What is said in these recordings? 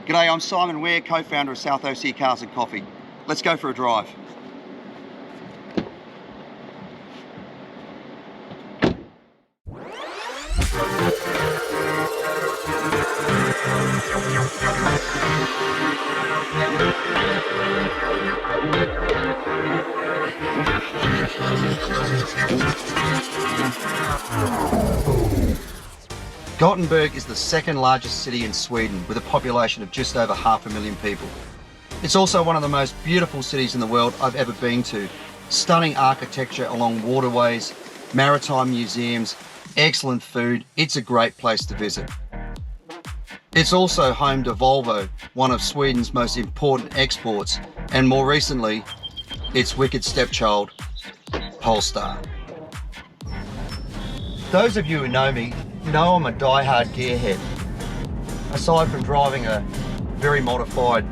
G'day, I'm Simon Ware, co-founder of South OC Cars and Coffee. Let's go for a drive. Gothenburg is the second largest city in Sweden with a population of just over 500,000 people. It's also one of the most beautiful cities in the world I've ever been to. Stunning architecture along waterways, maritime museums, excellent food. It's a great place to visit. It's also home to Volvo, one of Sweden's most important exports, and more recently, its wicked stepchild, Polestar. Those of you who know me know I'm a die-hard gearhead. Aside from driving a very modified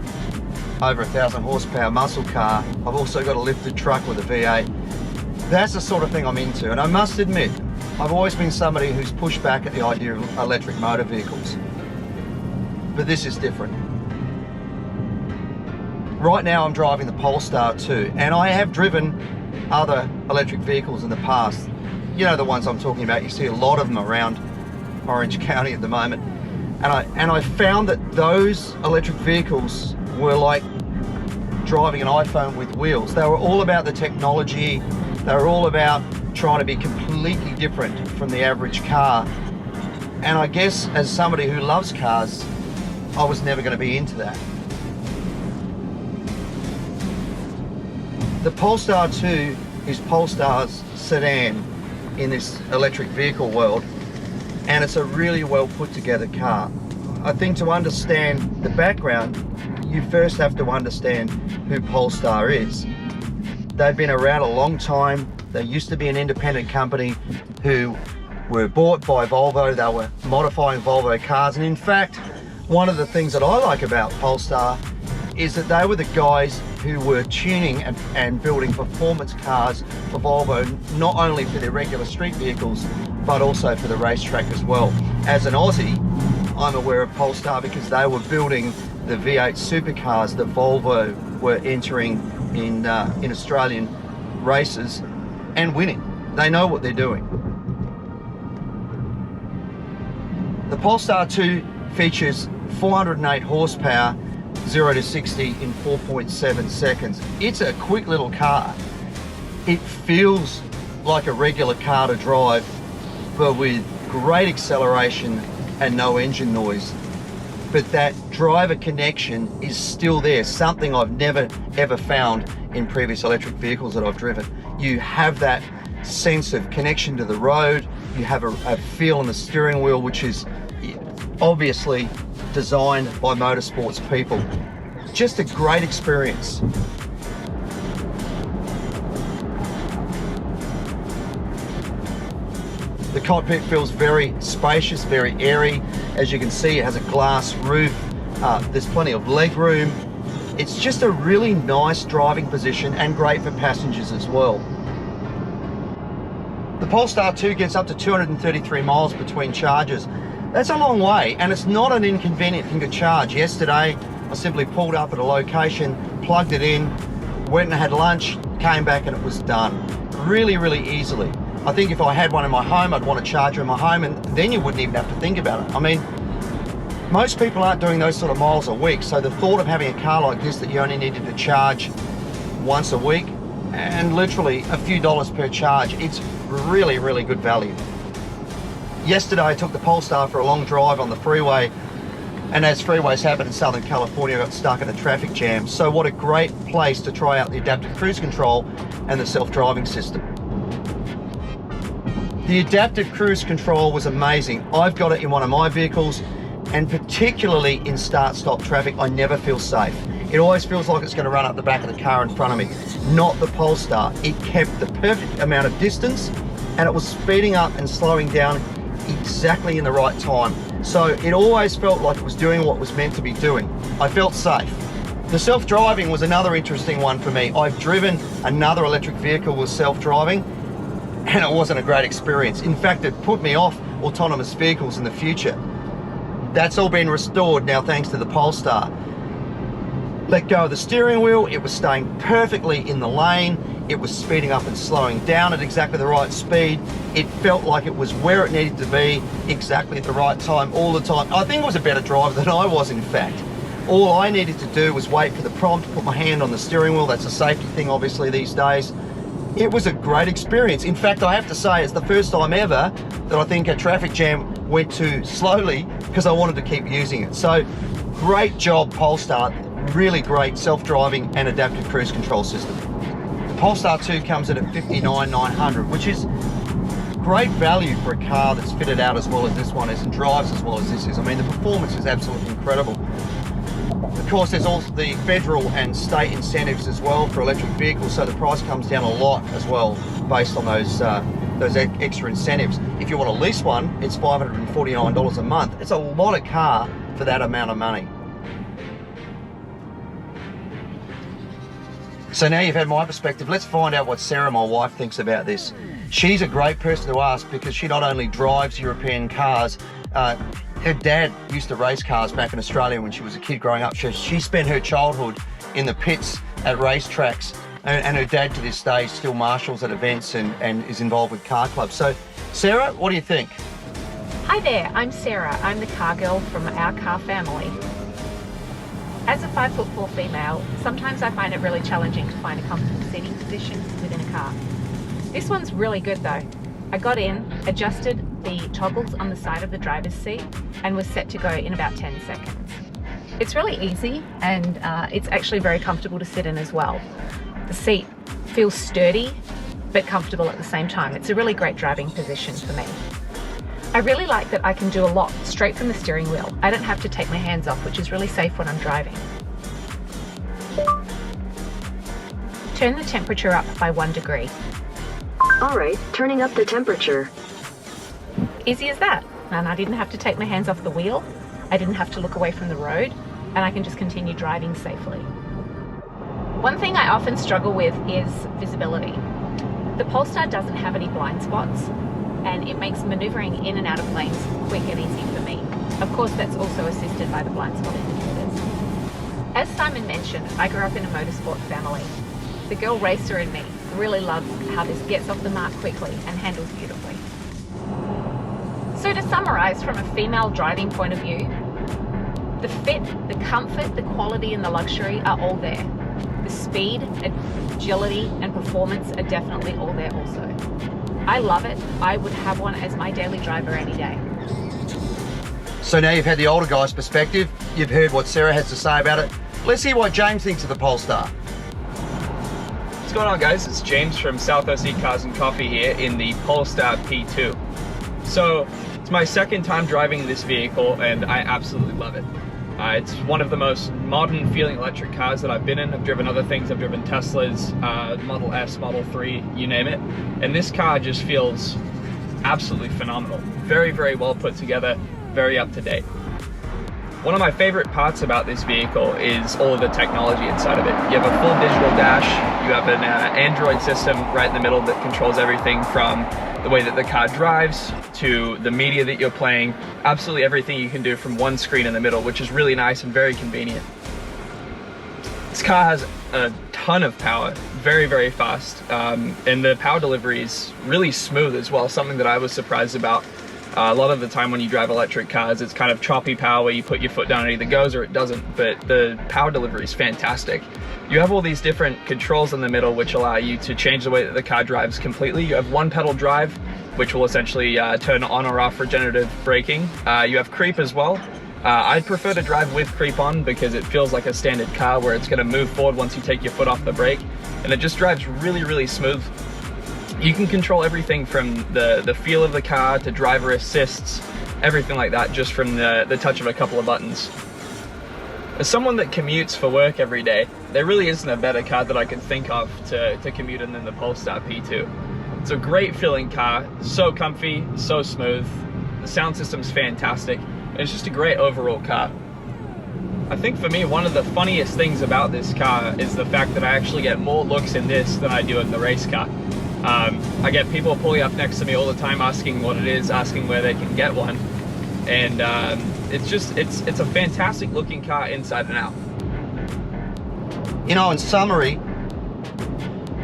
over 1,000 horsepower muscle car, I've also got a lifted truck with a V8. That's the sort of thing I'm into, and I must admit, I've always been somebody who's pushed back at the idea of electric motor vehicles. But this is different. Right now I'm driving the Polestar 2, and I have driven other electric vehicles in the past. You know the ones I'm talking about. You see a lot of them around Orange County at the moment, and I found that those electric vehicles were like driving an iPhone with wheels. They were all about the technology. They were all about trying to be completely different from the average car. And I guess as somebody who loves cars, I was never going to be into that. The Polestar 2 is Polestar's sedan in this electric vehicle world, and it's a really well put together car. I think to understand the background, you first have to understand who Polestar is. They've been around a long time. They used to be an independent company who were bought by Volvo. They were modifying Volvo cars, and in fact, one of the things that I like about Polestar is that they were the guys who were tuning and building performance cars for Volvo, not only for their regular street vehicles, but also for the racetrack as well. As an Aussie, I'm aware of Polestar because they were building the V8 supercars that Volvo were entering in Australian races and winning. They know what they're doing. The Polestar 2 features 408 horsepower, 0 to 60 in 4.7 seconds. It's a quick little car. It feels like a regular car to drive, but with great acceleration and no engine noise. But that driver connection is still there, something I've never ever found in previous electric vehicles that I've driven. You have that sense of connection to the road. You have a feel on the steering wheel, which is obviously designed by motorsports people. Just a great experience. The cockpit feels very spacious, very airy. As you can see, it has a glass roof. There's plenty of leg room. It's just a really nice driving position and great for passengers as well. The Polestar 2 gets up to 233 miles between charges. That's a long way, and it's not an inconvenient thing to charge. Yesterday, I simply pulled up at a location, plugged it in, went and had lunch, came back and it was done. Really, really easily. I think if I had one in my home, I'd want a charger in my home, and then you wouldn't even have to think about it. I mean, most people aren't doing those sort of miles a week, so the thought of having a car like this that you only needed to charge once a week, and literally a few dollars per charge, it's really, really good value. Yesterday, I took the Polestar for a long drive on the freeway, and as freeways happen in Southern California, I got stuck in a traffic jam. So what a great place to try out the adaptive cruise control and the self-driving system. The adaptive cruise control was amazing. I've got it in one of my vehicles, and particularly in start-stop traffic, I never feel safe. It always feels like it's going to run up the back of the car in front of me. Not the Polestar. It kept the perfect amount of distance, and it was speeding up and slowing down exactly in the right time. So it always felt like it was doing what it was meant to be doing. I felt safe. The self-driving was another interesting one for me. I've driven another electric vehicle with self-driving, and it wasn't a great experience. In fact, it put me off autonomous vehicles in the future. That's all been restored now thanks to the Polestar. Let go of the steering wheel, it was staying perfectly in the lane, it was speeding up and slowing down at exactly the right speed. It felt like it was where it needed to be, exactly at the right time, all the time. I think it was a better driver than I was, in fact. All I needed to do was wait for the prompt, put my hand on the steering wheel. That's a safety thing, obviously, these days. It was a great experience. In fact, I have to say, it's the first time ever that I think a traffic jam went too slowly because I wanted to keep using it. So, great job, Polestar. Really great self-driving and adaptive cruise control system. The Polestar 2 comes in at $59,900, which is great value for a car that's fitted out as well as this one is and drives as well as this is. I mean, the performance is absolutely incredible. Of course, there's also the federal and state incentives as well for electric vehicles, so the price comes down a lot as well based on those extra incentives. If you want to lease one, it's $549 a month. It's a lot of car for that amount of money. So now you've had my perspective, let's find out what Sarah, my wife, thinks about this. She's a great person to ask because she not only drives European cars, her dad used to race cars back in Australia when she was a kid growing up. She spent her childhood in the pits at racetracks, and her dad to this day still marshals at events and is involved with car clubs. So Sarah, what do you think? Hi there, I'm Sarah. I'm the car girl from our car family. As a 5'4" female, sometimes I find it really challenging to find a comfortable seating position within a car. This one's really good though. I got in, adjusted the toggles on the side of the driver's seat, and was set to go in about 10 seconds. It's really easy, and it's actually very comfortable to sit in as well. The seat feels sturdy, but comfortable at the same time. It's a really great driving position for me. I really like that I can do a lot straight from the steering wheel. I don't have to take my hands off, which is really safe when I'm driving. Turn the temperature up by 1 degree. All right, turning up the temperature. Easy as that. And I didn't have to take my hands off the wheel. I didn't have to look away from the road, and I can just continue driving safely. One thing I often struggle with is visibility. The Polestar doesn't have any blind spots, and it makes maneuvering in and out of lanes quick and easy for me. Of course, that's also assisted by the blind spot indicators. As Simon mentioned, I grew up in a motorsport family. The girl racer in me really loves how this gets off the mark quickly and handles beautifully. So to summarize from a female driving point of view, the fit, the comfort, the quality and the luxury are all there. The speed, agility and performance are definitely all there also. I love it. I would have one as my daily driver any day. So now you've had the older guy's perspective, you've heard what Sarah has to say about it. Let's hear what James thinks of the Polestar. What's going on, guys? It's James from Southwest Cars and Coffee here in the Polestar P2. So it's my second time driving this vehicle and I absolutely love it. It's one of the most modern feeling electric cars that I've been in. I've driven other things, I've driven Teslas, Model S, Model 3, you name it. And this car just feels absolutely phenomenal. Very, very well put together, very up to date. One of my favorite parts about this vehicle is all of the technology inside of it. You have a full digital dash, you have an Android system right in the middle that controls everything from the way that the car drives to the media that you're playing. Absolutely everything you can do from one screen in the middle, which is really nice and very convenient. This car has a ton of power, very, very fast, and the power delivery is really smooth as well, something that I was surprised about. A lot of the time when you drive electric cars, it's kind of choppy power where you put your foot down and it either goes or it doesn't, but the power delivery is fantastic. You have all these different controls in the middle which allow you to change the way that the car drives completely. You have one pedal drive, which will essentially turn on or off regenerative braking. You have creep as well. I'd prefer to drive with creep on because it feels like a standard car where it's going to move forward once you take your foot off the brake, and it just drives really, really smooth. You can control everything from the feel of the car to driver assists, everything like that, just from the touch of a couple of buttons. As someone that commutes for work every day, there really isn't a better car that I could think of to commute in than the Polestar P2. It's a great feeling car, so comfy, so smooth, the sound system's fantastic, and it's just a great overall car. I think for me, one of the funniest things about this car is the fact that I actually get more looks in this than I do in the race car. I get people pulling up next to me all the time asking what it is, asking where they can get one, and It's just, it's a fantastic looking car inside and out. You know, in summary,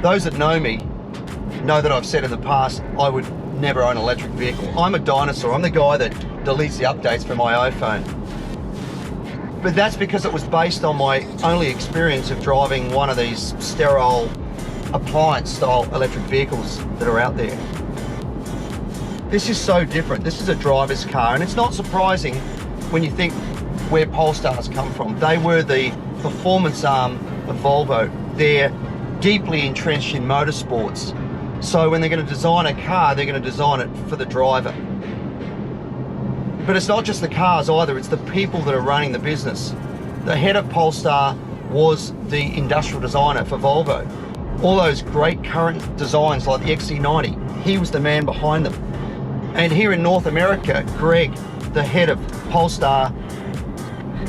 those that know me know that I've said in the past I would never own an electric vehicle. I'm a dinosaur. I'm the guy that deletes the updates from my iPhone. But that's because it was based on my only experience of driving one of these sterile appliance style electric vehicles that are out there. This is so different. This is a driver's car, and it's not surprising when you think where Polestars come from. They were the performance arm of Volvo. They're deeply entrenched in motorsports. So when they're going to design a car, they're going to design it for the driver. But it's not just the cars either, it's the people that are running the business. The head of Polestar was the industrial designer for Volvo. All those great current designs like the XC90, he was the man behind them. And here in North America, Greg, the head of Polestar,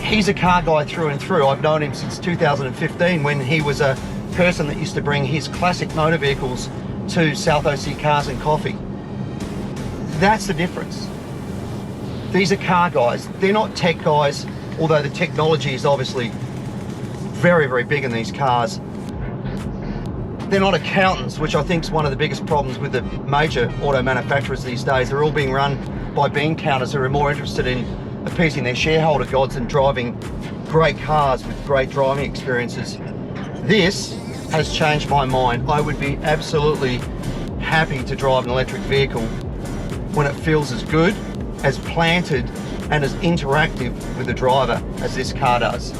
he's a car guy through and through. I've known him since 2015 when he was a person that used to bring his classic motor vehicles to South OC Cars and Coffee. That's the difference. These are car guys. They're not tech guys, although the technology is obviously very, very big in these cars. They're not accountants, which I think is one of the biggest problems with the major auto manufacturers these days. They're all being run by bean counters who are more interested in appeasing their shareholder gods and driving great cars with great driving experiences. This has changed my mind. I would be absolutely happy to drive an electric vehicle when it feels as good, as planted, and as interactive with the driver as this car does.